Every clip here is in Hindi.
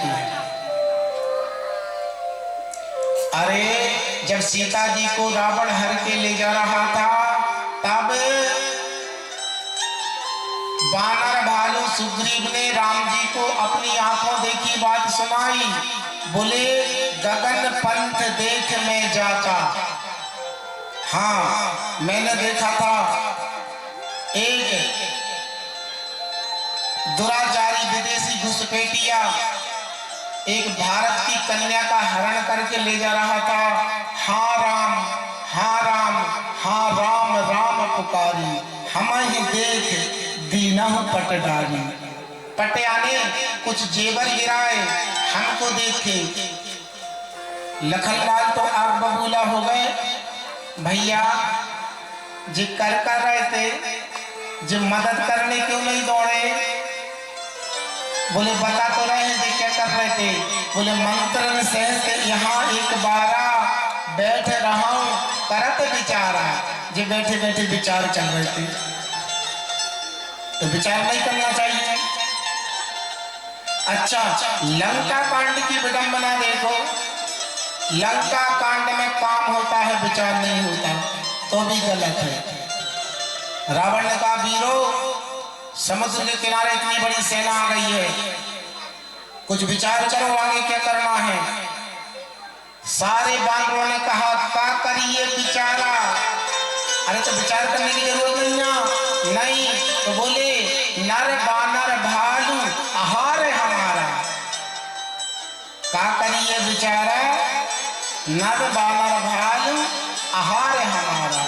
जाती है। अरे जब सीता जी को रावण हर के ले जा रहा था तब बानर भालू सुग्रीव ने राम जी को अपनी आंखों देखी बात सुनाई। बोले गगन पंथ देख मैं जाता। हाँ मैंने देखा था एक दुराचारी विदेशी घुसपैठिया एक भारत की कन्या का हरण करके ले जा रहा था। हाँ राम हाँ राम हाँ राम राम पुकारी, हम ही देख दीनहु पट डारी। पटियाने कुछ जेवर गिराए, हमको देखे। लखनलाल तो आग बबूला हो गए। भैया जी कर रहे थे, जो मदद करने क्यों नहीं दौड़े? बोले बता तो रहे हैं क्या कर रहे थे? बोले मंत्र से यहाँ एक बारा बैठ रहा हूँ करत विचारा। जो बैठे बैठे विचार चल रहे थे, तो विचार नहीं करना चाहिए। अच्छा लंका कांड की विडंबना देखो। लंका कांड में काम होता है, विचार नहीं होता, तो भी गलत है। रावण ने कहा वीरों समुद्र के किनारे इतनी बड़ी सेना आ गई है, कुछ विचार करो आगे क्या करना है। सारे बानरों ने कहा क्या करिए विचारा। अरे तो विचार करने की जरूरत नहीं है। नहीं तो बोले नर बानर भालू आहार हमारा। क्या करिए विचारा, नर बानर भालू आहार हमारा।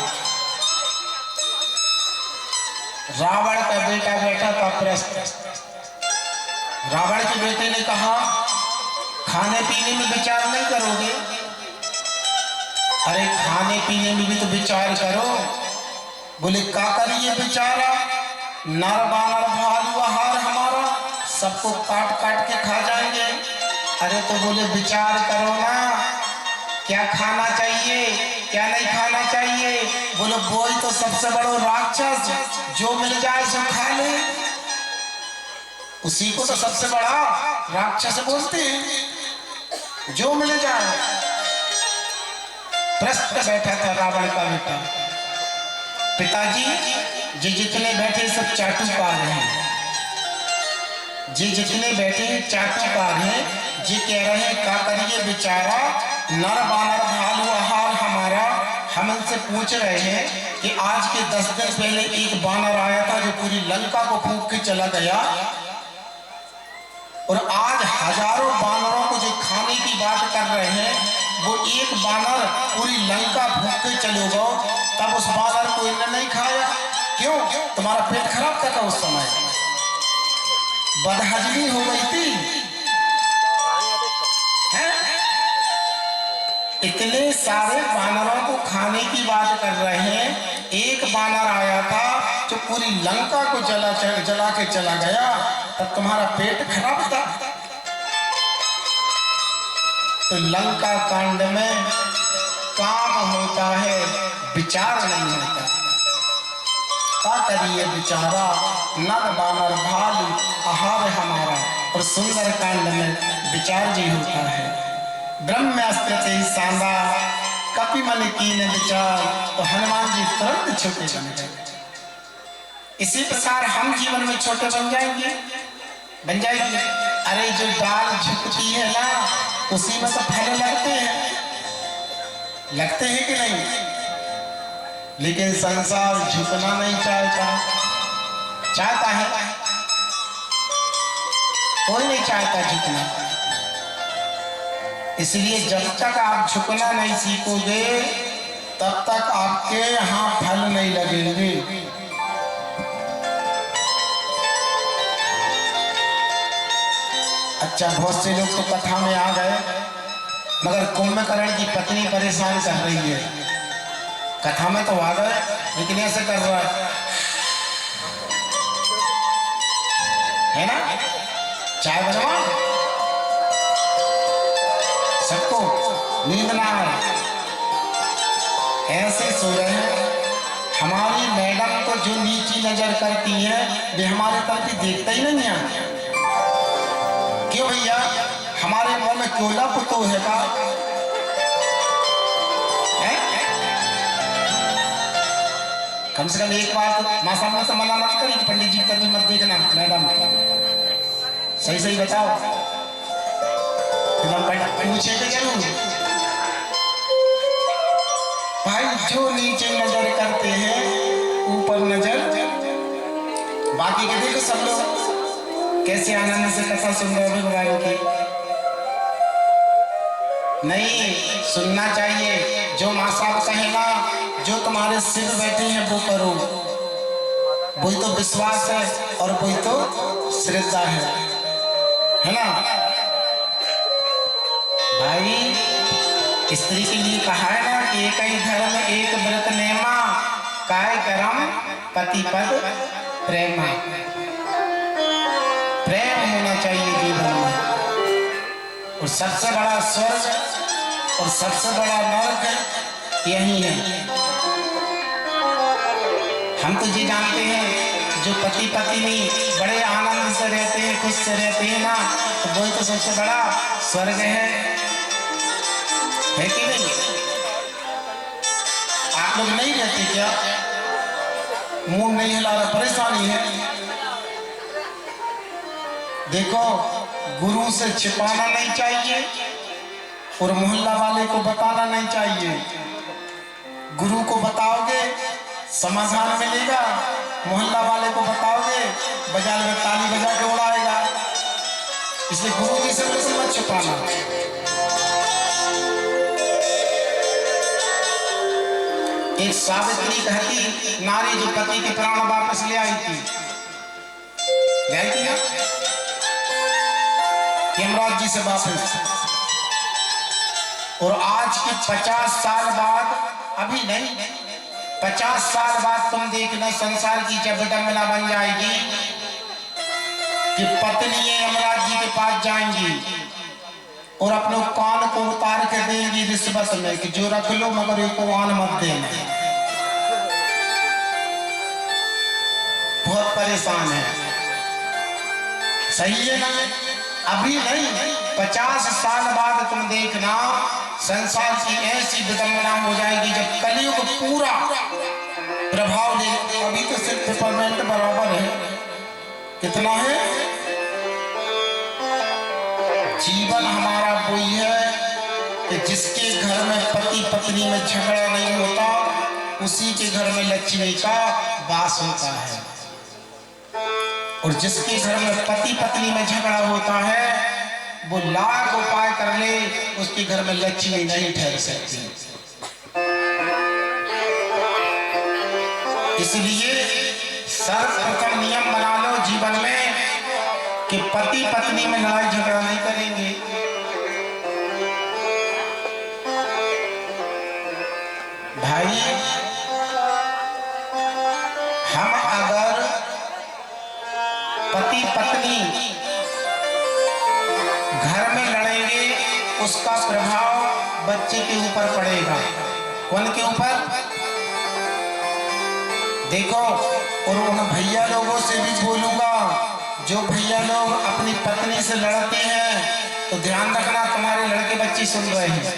रावण का बेटा बैठा था प्रश्न। रावण के बेटे ने कहा खाने पीने में विचार नहीं करोगे? अरे खाने पीने में भी तो विचार करो। बोले क्या करिए बेचारा, नर बानर भालू आहार हमारा, सबको काट काट के खा जाएंगे। अरे तो बोले विचार करो ना, क्या खाना चाहिए क्या नहीं खाना चाहिए। बोले वही तो सबसे बड़ा राक्षस, जो मिल जाए सो खा ले, उसी को तो सबसे बड़ा राक्षस बोलते हैं, जो मिल जाए। प्रश्न बैठा था रावण का बेटा, पिताजी जी जितने बैठे सब चाटुकार हैं, जी जितने बैठे चाटुकार हैं। जी कह रहे हैं क्या करिए बेचारा, नर बानर भालू आहार हमारा। हम इनसे पूछ रहे हैं कि आज के 10 दिन पहले एक बानर आया था जो पूरी लंका को फूंक के चला गया, और आज हजारों बानरों को जो खाने की बात कर रहे हैं, वो एक बानर पूरी लंका फूंक के चले गए, तब उस बानर को इन्होंने नहीं खाया। क्यों? तुम्हारा पेट खराब था उस समय, बदहजमी हो गई थी। इतने सारे बानरों को खाने की बात कर रहे हैं, एक बानर आया था जो पूरी लंका को जला के चला गया, तब तुम्हारा पेट खराब था। तो लंका कांड में काम होता है, विचार नहीं होता। क्या करिए बेचारा, नर बानर भालू आहार हमारा। और सुंदर कांड में विचार जी होता है। ब्रह्मास्त्र से सांदा कपि मन कीन विचार, तो हनुमान जी तुरंत छोटे बन गए। इसी प्रकार हम जीवन में छोटे बन जाएंगे, बन जाएंगे। अरे जो डाल झुकती है ना, उसी में तो फल लगते हैं कि नहीं? लेकिन संसार झुकना नहीं चाहता है, कोई नहीं चाहता झुकना। इसलिए जब तक आप झुकना नहीं सीखोगे, तब तक आपके यहाँ फल नहीं लगेंगे। अच्छा बहुत से लोग तो कथा में आ गए, मगर कुंभकर्ण की पत्नी परेशान कर रही है। कथा में तो आ गए, लेकिन ऐसे कर रहा है ना, चाय बनवा, सबको नींद ना आए, ऐसे सो रहे हैं। हमारी मैडम को जो नीची नजर करती है, वे हमारे तरफ देखता ही नहीं है। क्यों भैया? हमारे मुंह में क्यों ना पुतो है का कम से कम एक बार माँ सामने से मना मत करी, पंडित जी कभी मत देखना मैडम, सही सही बताओ, पूछेगा जरूर। भाई जो नीचे नजर करते हैं ऊपर नजर, बाकी के देखो सब लोग कैसे आनंद से कथा सुन रहे हो भगवान की। नहीं सुनना चाहिए, जो माँ साहब कहे ना, जो तुम्हारे सिर बैठे हैं वो करो, वही तो विश्वास है और वही तो श्रद्धा है ना भाई। स्त्री के लिए कहा है ना कि एक ही धर्म एक व्रत नेमा, काय करम पति पद प्रेमा। प्रेम होना चाहिए जीवन में, और सबसे बड़ा स्वर्ग और सबसे बड़ा नरक यही है। हम तो ये जानते हैं जो पति पत्नी बड़े आनंद से रहते हैं, खुश से रहते हैं ना, तो वही तो सबसे बड़ा स्वर्ग है कि नहीं? आप लोग नहीं रहते क्या? मुंह नहीं हिला रहा, परेशानी है। देखो गुरु से छिपाना नहीं चाहिए और मोहल्ला वाले को बताना नहीं चाहिए। गुरु को बताओगे समाधान मिलेगा, मोहल्ला वाले को बताओगे बाजार में ताली बजा के उड़ाएगा। इसलिए गुरु की से मत छुपाना। एक सावित्री कहती नारी जो पति के प्राण वापस ले आई थी ना यमराज जी से वापस, और आज के 50 साल बाद, अभी नहीं 50 साल बाद तुम देखना संसार की जब विडंबना बन जाएगी कि पत्नी यमराज जी के पास जाएंगी और अपने कान को उतार के देंगी रिश्वत में कि जो रख लो मगर एक आन मत देना। बहुत परेशान है, सही है ना? अभी नहीं 50 साल बाद तुम देखना संसार की ऐसी विडंबना हो जाएगी जब कलियुग पूरा प्रभाव ले। अभी तो सिर्फ पेपरमेंट बराबर है, कितना है? जीवन हमारा वही है कि जिसके घर में पति पत्नी में झगड़ा नहीं होता उसी के घर में लक्ष्मी का वास होता है, और जिसके घर में पति पत्नी में झगड़ा होता है वो लाख उपाय कर ले उसके घर में लक्ष्मी नहीं ठहर सकती। इसलिए सर्वप्रथम नियम बना लो जीवन में कि पति पत्नी में लड़ाई झगड़ा नहीं करेंगे। भाई हम अगर पति पत्नी घर में लड़ेंगे उसका प्रभाव बच्चे के ऊपर पड़ेगा। कौन के ऊपर? देखो, और उन भैया लोगों से भी बोलूंगा, जो भैया लोग अपनी पत्नी से लड़ते हैं तो ध्यान रखना तुम्हारे लड़के बच्चे सुन रहे हैं,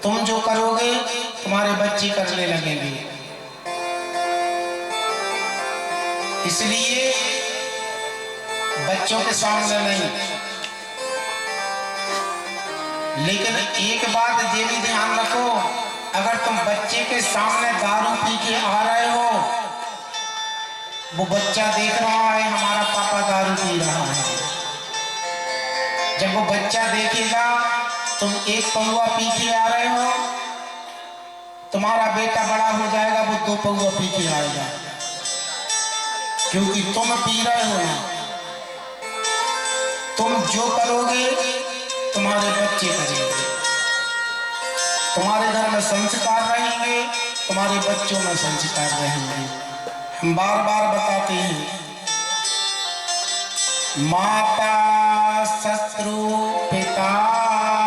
तुम जो करोगे तुम्हारे बच्चे करने लगेंगे। इसलिए बच्चों के सामने नहीं, लेकिन एक बात ये भी ध्यान रखो, अगर तुम बच्चे के सामने दारू पी के आ रहे हो, वो बच्चा देख रहा है हमारा पापा दारू पी रहा है, जब वो बच्चा देखेगा तुम एक पौवा पी के आ रहे हो, तुम्हारा बेटा बड़ा हो जाएगा वो 2 पौवा पी के आएगा, क्योंकि तुम पी रहे हो ना। तुम जो करोगे तुम्हारे बच्चे करेंगे, तुम्हारे घर में संस्कार रहेंगे, तुम्हारे बच्चों में संस्कार रहेंगे। हम बार बार बताते हैं, माता शत्रु पिता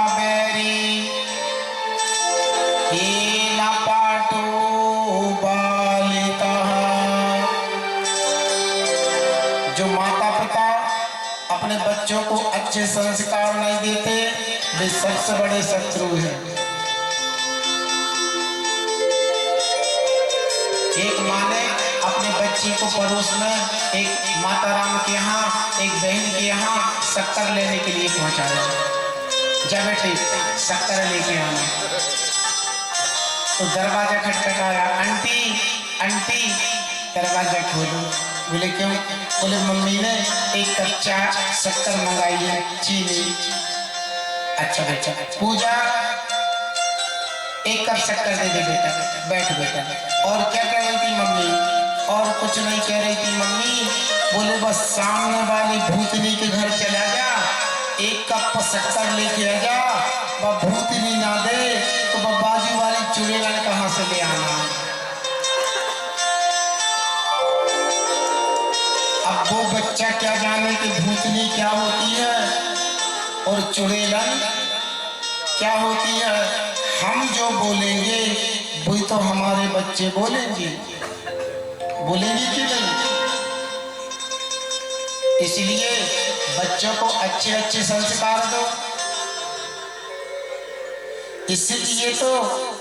बैरी, ये न पाठो बालिता। जो माता पिता अपने बच्चों को अच्छे संस्कार नहीं देते वे सबसे बड़े शत्रु हैं। एक माँ ने अपने बच्ची को पड़ोस में एक माता राम के यहाँ एक बहन के यहाँ शक्कर लेने के लिए पहुंचाया। जब बेटी शक्कर लेके आना तो दरवाजा खटखटाया, आंटी आंटी दरवाजा खोलो। बोले क्यों? बोले मम्मी ने एक कप चाय शक्कर मंगाई है, चीनी। अच्छा बच्चा, पूजा एक कप शक्कर दे दे बेटा, बैठ बेटा। और क्या कह रही थी मम्मी? और कुछ नहीं कह रही थी मम्मी। बोले बस सामने वाली भूतनी के घर चला जा, एक कप शक्कर लेके आ जा। वह भूतनी ना दे तो वह बाजू वाली चुड़ैल कहाँ से ले आना। अब वो बच्चा क्या जाने कि भूतनी क्या होती है और चुड़ैल क्या होती है। हम जो बोलेंगे वही तो हमारे बच्चे बोलेंगे, बोलेंगे कि नहीं? इसलिए बच्चों को अच्छे अच्छे संस्कार दो। इसलिए तो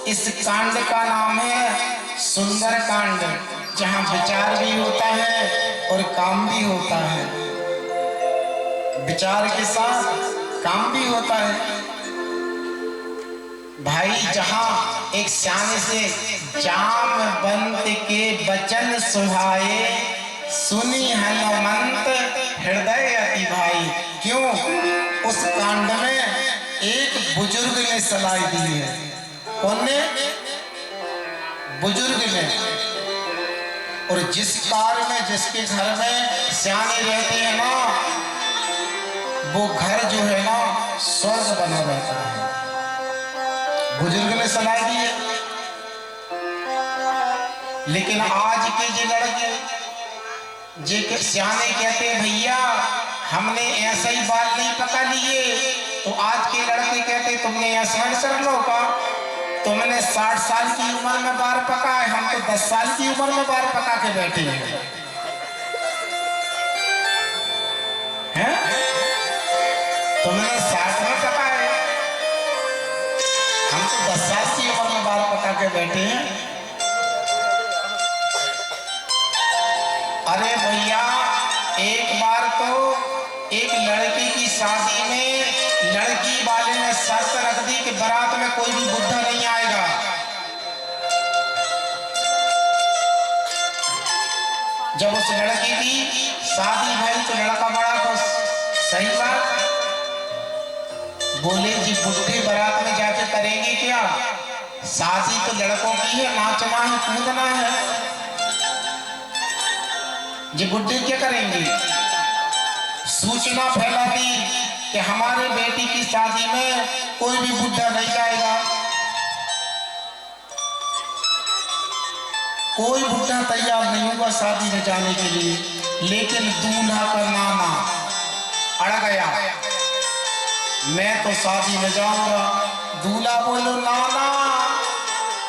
इस कांड का नाम है सुंदर कांड, जहां विचार भी होता है और काम भी होता है। विचार के साथ काम भी होता है। भाई जहां एक सियाने से जाम बंत के वचन सुहाए, सुनी हनुमंत हृदय अति भाई। क्यों? उस कांड में एक बुजुर्ग ने सलाह दी है। कौन ने? बुजुर्ग ने। और जिस कार में जिसके घर में सियाने रहते हैं ना, वो घर जो है ना स्वर्ग बना रहता है। बुजुर्ग ने सलाह दी है। लेकिन आज के जो लड़के जे सियाने कहते हैं भैया हमने ऐसा ही बाल नहीं पका लिए, तो आज के लड़के कहते तुमने ऐसा कर लो का, तुमने 60 साल की उम्र में बाल पका है, हम तो 10 साल की उम्र में बाल पका के बैठे हैं। तुमने 60 में पका है, हम तो 10 साल की उम्र में बाल पका के बैठे हैं। अरे भैया एक बार तो एक लड़की की शादी में लड़की वाले ने शर्त रख दी कि बारात में कोई भी बुढ़ा नहीं आएगा। जब उस लड़की की शादी भई तो लड़का बड़ा खुश। सही बात। बोले जी बुढ़े बारात में जाके करेंगे क्या? शादी तो लड़कों की है, नाचना है, कूदना है। जी बुढ़े क्या करेंगे? सूचना फैला दी कि हमारे बेटी की शादी में कोई भी बुढ़ा नहीं जाएगा। कोई बुढ़ा तैयार नहीं हुआ शादी में जाने के लिए। लेकिन दूल्हा का नाना अड़ गया, मैं तो शादी में जाऊंगा। दूल्हा बोलो नाना,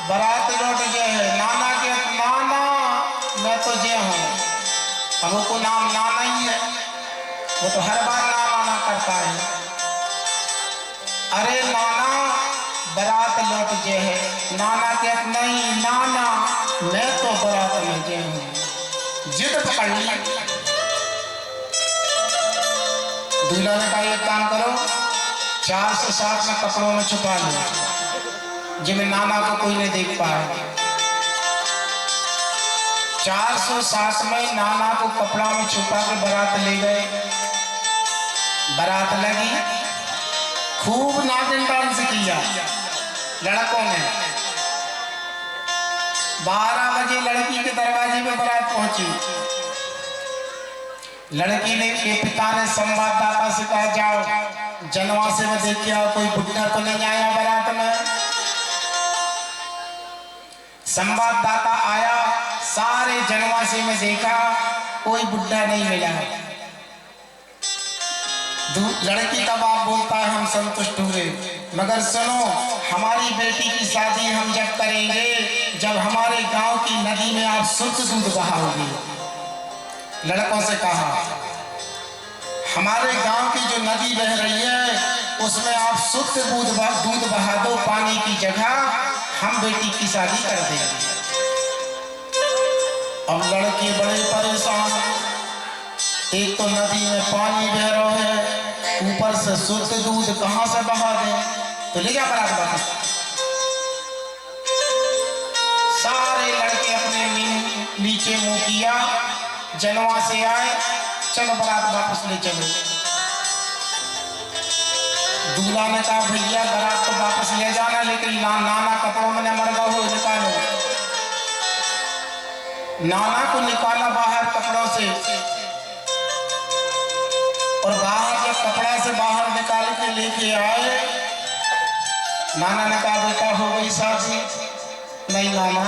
बारात लौट गए है। नाना के नाना मैं तो जे हूं। अब वो को नाम नाना ही है, वो तो हर बार नाना करता है। अरे नाना बारात लौट जे है। नाना के नहीं नाना मैं तो बारात में जे हूं। जिद पकड़ ली। दूल्हा ने कहा एक काम करो, 407 में कपड़ों में छुपा लो जिनमें नाना को कोई नहीं देख पाए। 407 में नाना को कपड़ा में छुपा के बारात ले गए। बारात लगी, खूब नागिन डांस किया लड़कों ने। 12 बजे लड़की के दरवाजे पे बारात पहुंची। लड़की ने के पिता ने संवाददाता से कहा जाओ जनवासे में देख के आओ कोई बुढ़ा तो नहीं आया बारात में। संवाददाता आया, सारे जनवासे में देखा कोई बुढ़ा नहीं मिला। लड़की का बाप बोलता है हम संतुष्ट हुए, मगर सुनो हमारी बेटी की शादी हम जब करेंगे जब हमारे गांव की नदी में आप शुद्ध दूध बहाओगे। लड़कों से कहा हमारे गांव की जो नदी बह रही है उसमें आप शुद्ध दूध बहा दो, पानी की जगह हम बेटी की शादी कर देंगे। अब लड़के बड़े परेशान, एक तो नदी में पानी बह रहा है, ऊपर से शुद्ध दूध कहां से बहा दें, तो ले जा बारात वापस। सारे लड़के अपने नीचे मुंह किया, जनवा से आए, चलो बारात वापस ले चलो। दूल्हा ने कहा भैया बारात तो वापस ले जाना, लेकिन नाना कपड़ों में मरगा हो निकालो। नाना को निकाला बाहर कपड़ों से, और बाहर जब कपड़ा से बाहर निकाल के लेके आए, नाना ने कहा बेटा हो गई शादी? नहीं नाना,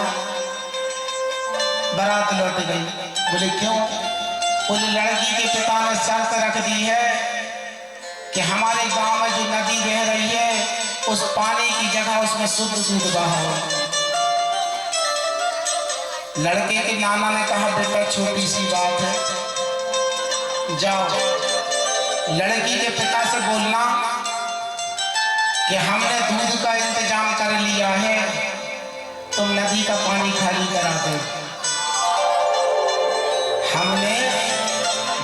बारात लौट गई। बोले क्यों? बोले लड़की के पिता ने शर्त रख दी है कि हमारे गांव में जो नदी बह रही है उस पानी की जगह उसमें शुद्ध दूध बहाओ। लड़के के नाना ने कहा बेटा छोटी सी बात है, जाओ लड़की के पिता से बोलना कि हमने दूध का इंतजाम कर लिया है, तुम नदी का पानी खाली करा दो। हमने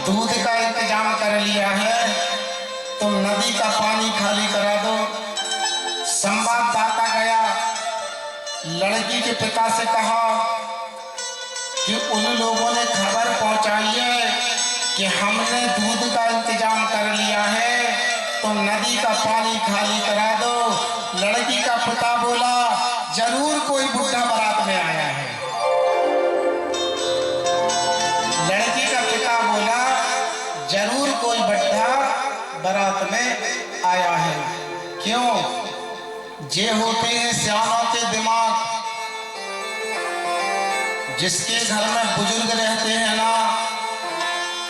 दूध का इंतजाम कर लिया है, तुम नदी का पानी खाली करा दो। संवाददाता गया, लड़की के पिता से कहा कि उन लोगों ने खबर पहुंचाई है कि हमने दूध का इंतजाम कर लिया है, तुम नदी का पानी खाली करा दो। लड़की का पिता बोला जरूर कोई बुढ़ा बारात में आया है। लड़की का पिता बोला जरूर कोई बुढ़ा बारात में आया है। क्यों? जे होते हैं सियानों के दिमाग, जिसके घर में बुजुर्ग रहते हैं ना,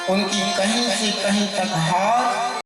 उनकी कहीं से कहीं तक हाथ